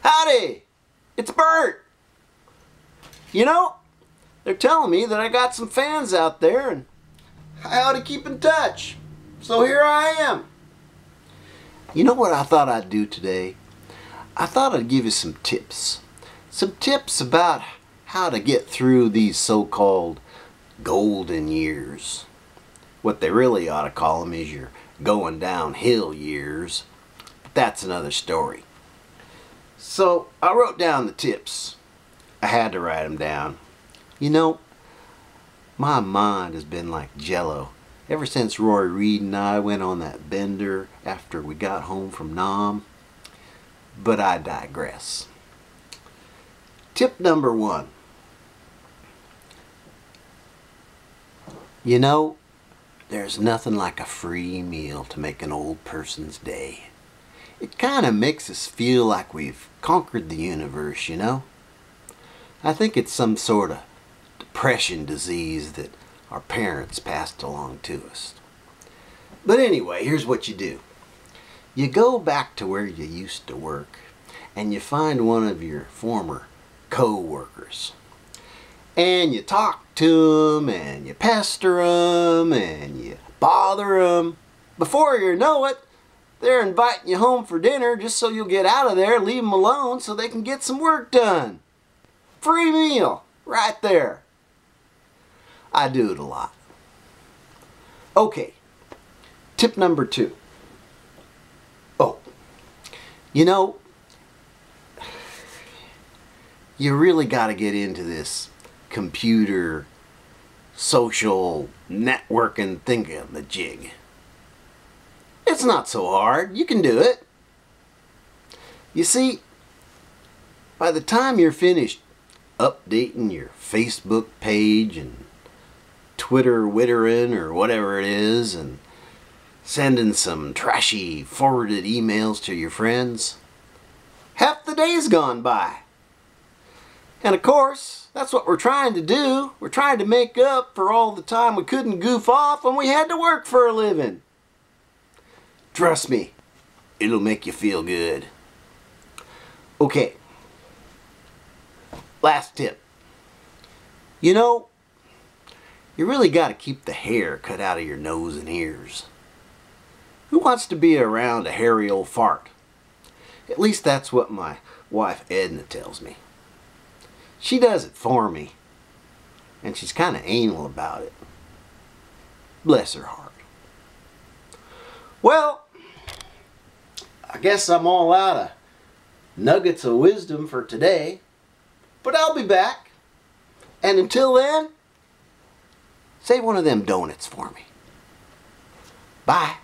Howdy! It's Burt! You know, they're telling me that I got some fans out there and I ought to keep in touch. So here I am. You know what I thought I'd do today? I thought I'd give you some tips. Some tips about how to get through these so-called golden years. What they really ought to call them is your going downhill years. But that's another story. So I wrote down the tips. I had to write them down. You know, my mind has been like jello ever since Roy Reed and I went on that bender after we got home from Nam. But I digress. Tip number 1. You know, there's nothing like a free meal to make an old person's day. It kind of makes us feel like we've conquered the universe, you know? I think it's some sort of depression disease that our parents passed along to us. But anyway, here's what you do. You go back to where you used to work and you find one of your former co-workers. And you talk to them and you pester them and you bother them. Before you know it, they're inviting you home for dinner just so you'll get out of there, leave them alone so they can get some work done. Free meal, right there. I do it a lot. Okay, tip number 2. Oh, you know, you really got to get into this computer, social networking thingamajig. It's not so hard. You can do it. You see, by the time you're finished updating your Facebook page and Twitter wittering or whatever it is and sending some trashy forwarded emails to your friends, half the day's gone by. And of course, that's what we're trying to do. We're trying to make up for all the time we couldn't goof off when we had to work for a living. Trust me, it'll make you feel good. Okay, last tip. You know, you really got to keep the hair cut out of your nose and ears. Who wants to be around a hairy old fart? At least that's what my wife Edna tells me. She does it for me, and she's kind of anal about it. Bless her heart. Well, I guess I'm all out of nuggets of wisdom for today, but I'll be back. And until then, save one of them donuts for me. Bye.